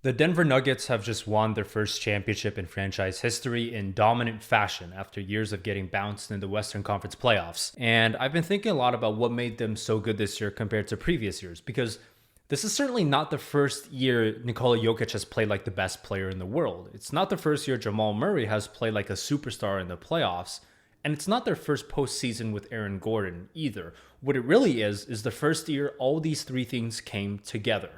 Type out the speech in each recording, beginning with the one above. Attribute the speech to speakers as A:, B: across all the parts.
A: The Denver Nuggets have just won their first championship in franchise history in dominant fashion after years of getting bounced in the Western Conference playoffs. And I've been thinking a lot about what made them so good this year compared to previous years, because this is certainly not the first year Nikola Jokic has played like the best player in the world. It's not the first year Jamal Murray has played like a superstar in the playoffs. And it's not their first postseason with Aaron Gordon either. What it really is the first year all these three things came together.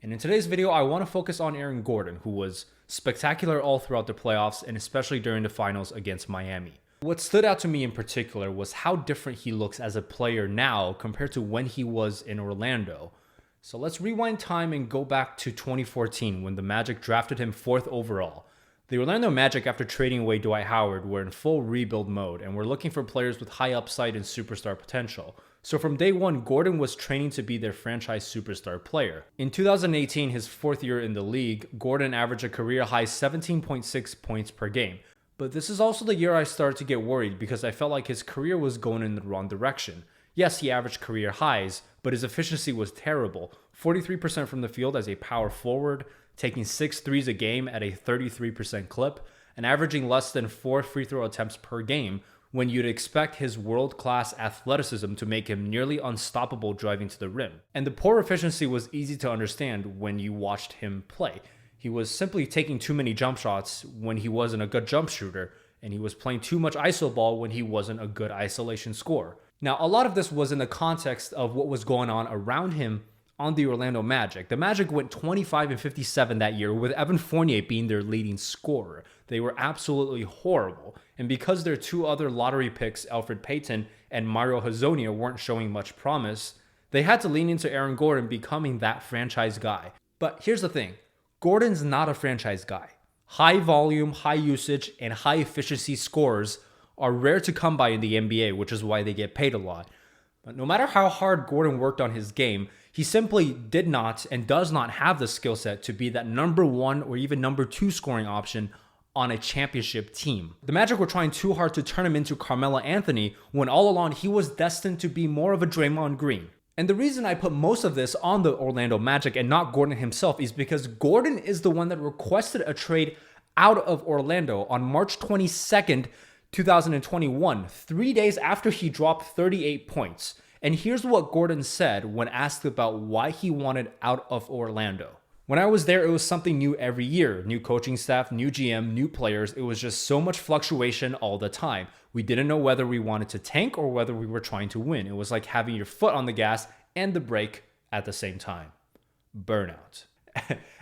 A: And in today's video, I want to focus on Aaron Gordon, who was spectacular all throughout the playoffs and especially during the finals against Miami. What stood out to me in particular was how different he looks as a player now compared to when he was in Orlando. So let's rewind time and go back to 2014 when the Magic drafted him 4th overall. The Orlando Magic, after trading away Dwight Howard, were in full rebuild mode and were looking for players with high upside and superstar potential. So from day one, Gordon was training to be their franchise superstar player. In 2018, his 4th year in the league, Gordon averaged a career-high 17.6 points per game. But this is also the year I started to get worried because I felt like his career was going in the wrong direction. Yes, he averaged career highs, but his efficiency was terrible. 43% from the field as a power forward, taking 6 threes a game at a 33% clip, and averaging less than 4 free throw attempts per game, when you'd expect his world-class athleticism to make him nearly unstoppable driving to the rim. And the poor efficiency was easy to understand when you watched him play. He was simply taking too many jump shots when he wasn't a good jump shooter, and he was playing too much iso ball when he wasn't a good isolation scorer. Now, a lot of this was in the context of what was going on around him on the Orlando Magic. The Magic went 25-57 that year, with Evan Fournier being their leading scorer. They were absolutely horrible. And because their 2 other lottery picks, Elfrid Payton and Mario Hezonja, weren't showing much promise, they had to lean into Aaron Gordon becoming that franchise guy. But here's the thing. Gordon's not a franchise guy. High volume, high usage, and high efficiency scorers are rare to come by in the NBA, which is why they get paid a lot. But no matter how hard Gordon worked on his game, he simply did not and does not have the skill set to be that number 1 or even number 2 scoring option on a championship team. The Magic were trying too hard to turn him into Carmelo Anthony when all along he was destined to be more of a Draymond Green. And the reason I put most of this on the Orlando Magic and not Gordon himself is because Gordon is the one that requested a trade out of Orlando on March 22nd, 2021, 3 days after he dropped 38 points. And here's what Gordon said when asked about why he wanted out of Orlando. When I was there, it was something new every year. New coaching staff, new GM, new players. It was just so much fluctuation all the time. We didn't know whether we wanted to tank or whether we were trying to win. It was like having your foot on the gas and the brake at the same time. Burnout.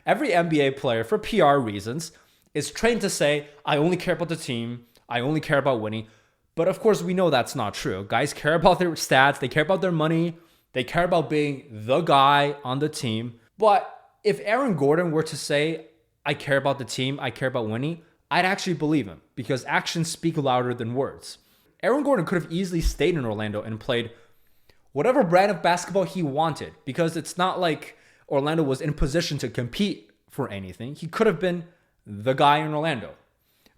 A: Every NBA player, for PR reasons, is trained to say, I only care about the team. I only care about winning. But of course, we know that's not true. Guys care about their stats. They care about their money. They care about being the guy on the team. But if Aaron Gordon were to say, I care about the team, I care about winning, I'd actually believe him because actions speak louder than words. Aaron Gordon could have easily stayed in Orlando and played whatever brand of basketball he wanted because it's not like Orlando was in position to compete for anything. He could have been the guy in Orlando.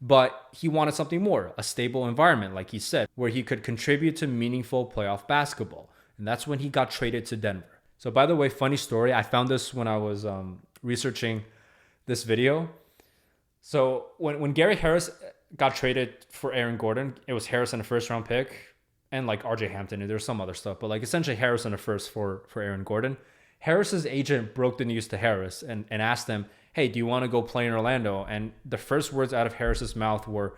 A: But he wanted something more, a stable environment, like he said, where he could contribute to meaningful playoff basketball. And that's when he got traded to Denver. So by the way, funny story, I found this when I was researching this video. So when Gary Harris got traded for Aaron Gordon, it was Harris and a 1st round pick and like RJ Hampton and there's some other stuff, but like essentially Harris and a 1st for Aaron Gordon. Harris's agent broke the news to Harris and asked him, hey, do you want to go play in Orlando? And the first words out of Harris's mouth were,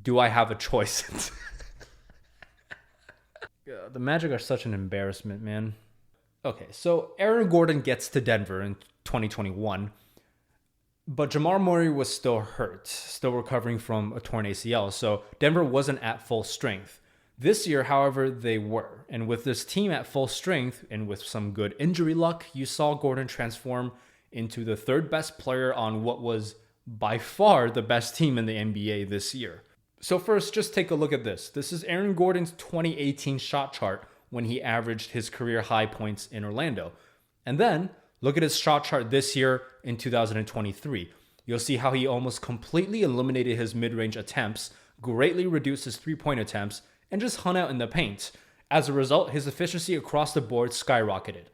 A: do I have a choice? The Magic are such an embarrassment, man. Okay, so Aaron Gordon gets to Denver in 2021, but Jamal Murray was still hurt, still recovering from a torn ACL, so Denver wasn't at full strength. This year, however, they were. And with this team at full strength and with some good injury luck, you saw Gordon transform into the 3rd best player on what was by far the best team in the NBA this year. So first, just take a look at this. This is Aaron Gordon's 2018 shot chart when he averaged his career high points in Orlando. And then look at his shot chart this year in 2023. You'll see how he almost completely eliminated his mid-range attempts, greatly reduced his 3-point attempts, and just hung out in the paint. As a result, his efficiency across the board skyrocketed.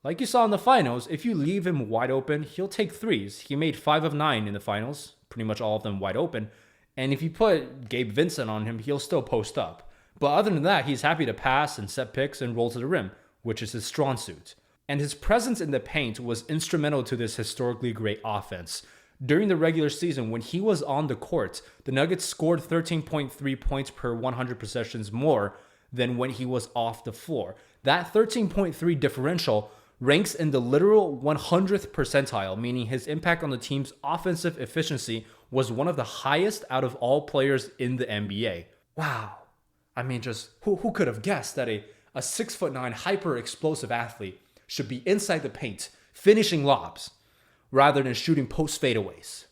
A: Like you saw in the finals, if you leave him wide open, he'll take threes. He made 5 of 9 in the finals, pretty much all of them wide open. And if you put Gabe Vincent on him, he'll still post up. But other than that, he's happy to pass and set picks and roll to the rim, which is his strong suit. And his presence in the paint was instrumental to this historically great offense. During the regular season, when he was on the court, the Nuggets scored 13.3 points per 100 possessions more than when he was off the floor. That 13.3 differential ranks in the literal 100th percentile, meaning his impact on the team's offensive efficiency was one of the highest out of all players in the NBA. Wow. I mean, just who could have guessed that a 6'9" hyper-explosive athlete should be inside the paint, finishing lobs, rather than shooting post fadeaways?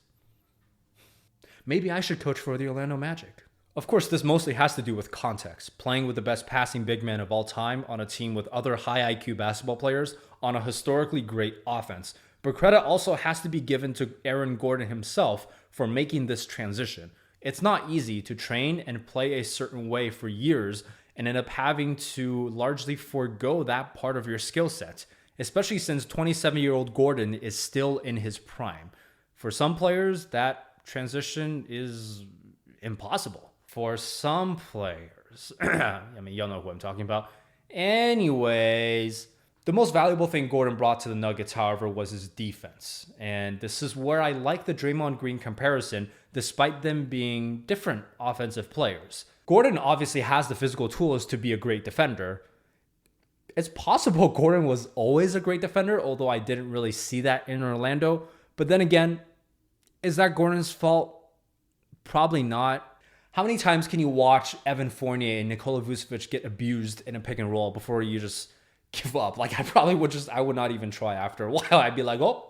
A: Maybe I should coach for the Orlando Magic. Of course, this mostly has to do with context. Playing with the best passing big man of all time on a team with other high IQ basketball players on a historically great offense. But credit also has to be given to Aaron Gordon himself for making this transition. It's not easy to train and play a certain way for years and end up having to largely forego that part of your skill set, especially since 27-year-old Gordon is still in his prime. For some players, that transition is impossible. For some players, I mean, y'all know who I'm talking about. Anyways, the most valuable thing Gordon brought to the Nuggets, however, was his defense. And this is where I like the Draymond Green comparison, despite them being different offensive players. Gordon obviously has the physical tools to be a great defender. It's possible Gordon was always a great defender, although I didn't really see that in Orlando. But then again, is that Gordon's fault? Probably not. How many times can you watch Evan Fournier and Nikola Vucevic get abused in a pick and roll before you just give up? Like, I would not even try after a while. I'd be like, oh,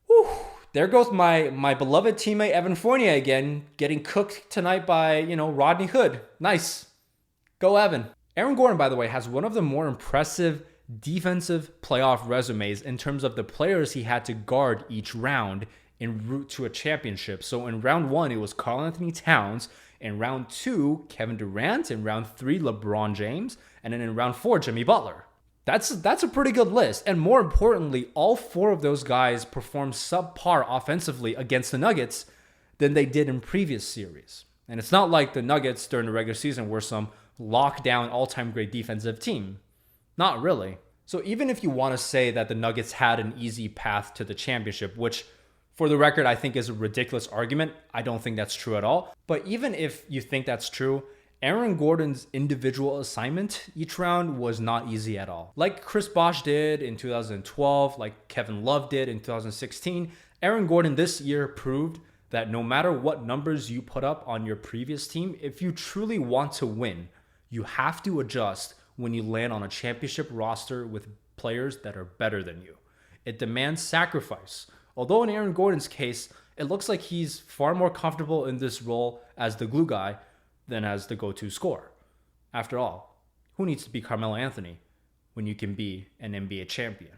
A: whew, there goes my beloved teammate Evan Fournier again, getting cooked tonight by, Rodney Hood. Nice. Go Evan. Aaron Gordon, by the way, has one of the more impressive defensive playoff resumes in terms of the players he had to guard each round en route to a championship. So in round 1, it was Karl Anthony Towns. In round 2, Kevin Durant. In round 3, LeBron James. And then in round 4, Jimmy Butler. That's a pretty good list. And more importantly, all 4 of those guys performed subpar offensively against the Nuggets than they did in previous series. And it's not like the Nuggets during the regular season were some lockdown all-time great defensive team. Not really. So even if you want to say that the Nuggets had an easy path to the championship, which for the record, I think is a ridiculous argument. I don't think that's true at all. But even if you think that's true, Aaron Gordon's individual assignment each round was not easy at all. Like Chris Bosh did in 2012, like Kevin Love did in 2016, Aaron Gordon this year proved that no matter what numbers you put up on your previous team, if you truly want to win, you have to adjust when you land on a championship roster with players that are better than you. It demands sacrifice. Although in Aaron Gordon's case, it looks like he's far more comfortable in this role as the glue guy than as the go-to scorer. After all, who needs to be Carmelo Anthony when you can be an NBA champion?